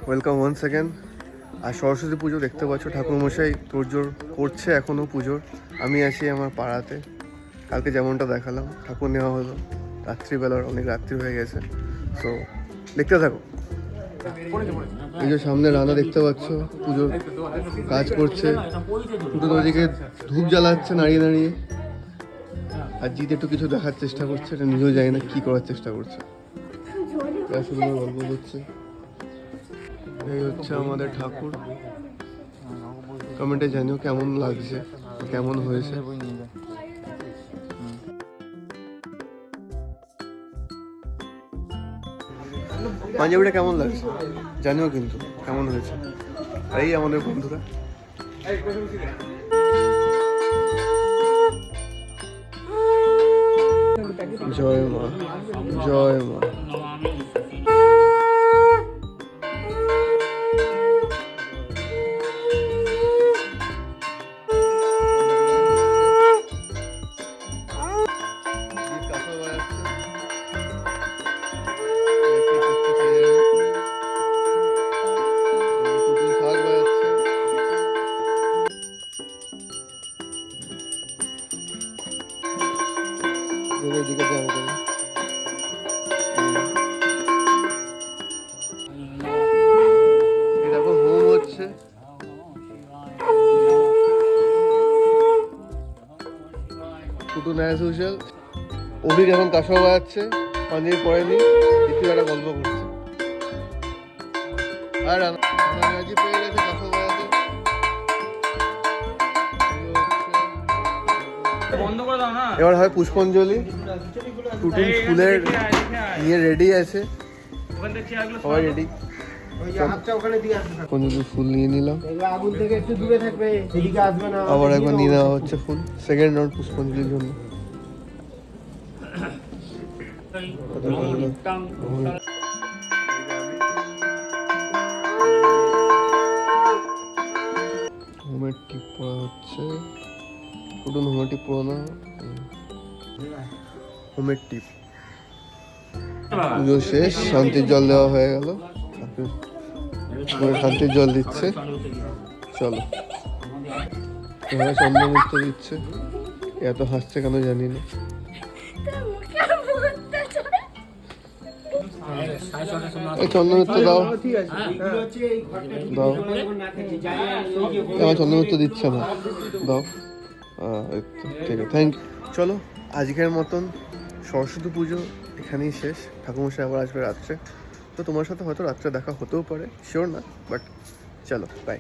Welcome one second. আর সরস্বতী পুজো দেখতে পাচ্ছ, ঠাকুরমশাই তোড়জোড় করছে এখনও পুজোর। আমি আছি আমার পাড়াতে। কালকে যেমনটা দেখালাম, ঠাকুর নেওয়া হলো রাত্রিবেলার, অনেক রাত্রি হয়ে গেছে। সো দেখতে থাকো। এই যে সামনে রানা দেখতে পাচ্ছ, পুজোর কাজ করছে। দুটো ওদিকে ধূপ জ্বালাচ্ছে নাড়িয়ে নাড়িয়ে। আর জিৎ একটু কিছু দেখার চেষ্টা করছে, এটা নিজেও জানি না কি করার চেষ্টা করছে। সুন্দর গল্প করছে। এই হচ্ছে আমাদের ঠাকুর। কমেন্টে জানিও কেমন লাগছে, কেমন হয়েছে। পাঞ্জাবিটা কেমন লাগছে জানিও কিন্তু কেমন হয়েছে। এই আমাদের বন্ধুরা, জয় মা, জয় মা। দিকে যাবো দেখো, হোম হচ্ছে। Tutun as usual. অভিক এখন কাঁসা বাজাচ্ছে, পাঞ্জাবি পরেনি, একটু একটা গল্প করছে। আর রানাজি পেয়ে গেছে কাঁসা বাজাতে। এবার হয় পুষ্পাঞ্জলি। টুটুন ফুলের নিয়ে রেডি আছে, সবাই রেডি। ফুল নিয়ে নিলাম, আবার একবার নিয়ে নেওয়া হচ্ছে ফুল, সেকেন্ড রাউন্ড পুষ্পাঞ্জলির জন্য। হোমের টিপ পড়া হচ্ছে। টুটুন হোমের টিপ পড়া না, হোমের টিপ। পুজো শেষ, শান্তির জল দেওয়া হয়ে গেল। শান্তির জল দিচ্ছে। চলো, এখানে চন্দ্রমিত্র দিচ্ছে। এত হাসছে কেন জানি না। চন্দ্রমিত্র দাও, দাও। আমার চন্দ্রমিত্র দিচ্ছে না, দাও। ঠিক আছে, থ্যাংক ইউ। চলো, আজকের মতন সরস্বতী পুজো এখানেই শেষ। ঠাকুরমশাই আবার আসবে রাত্রে। তো তোমার সাথে হয়তো রাত্রে দেখা হতেও পারে, শিওর না, বাট চলো, বাই।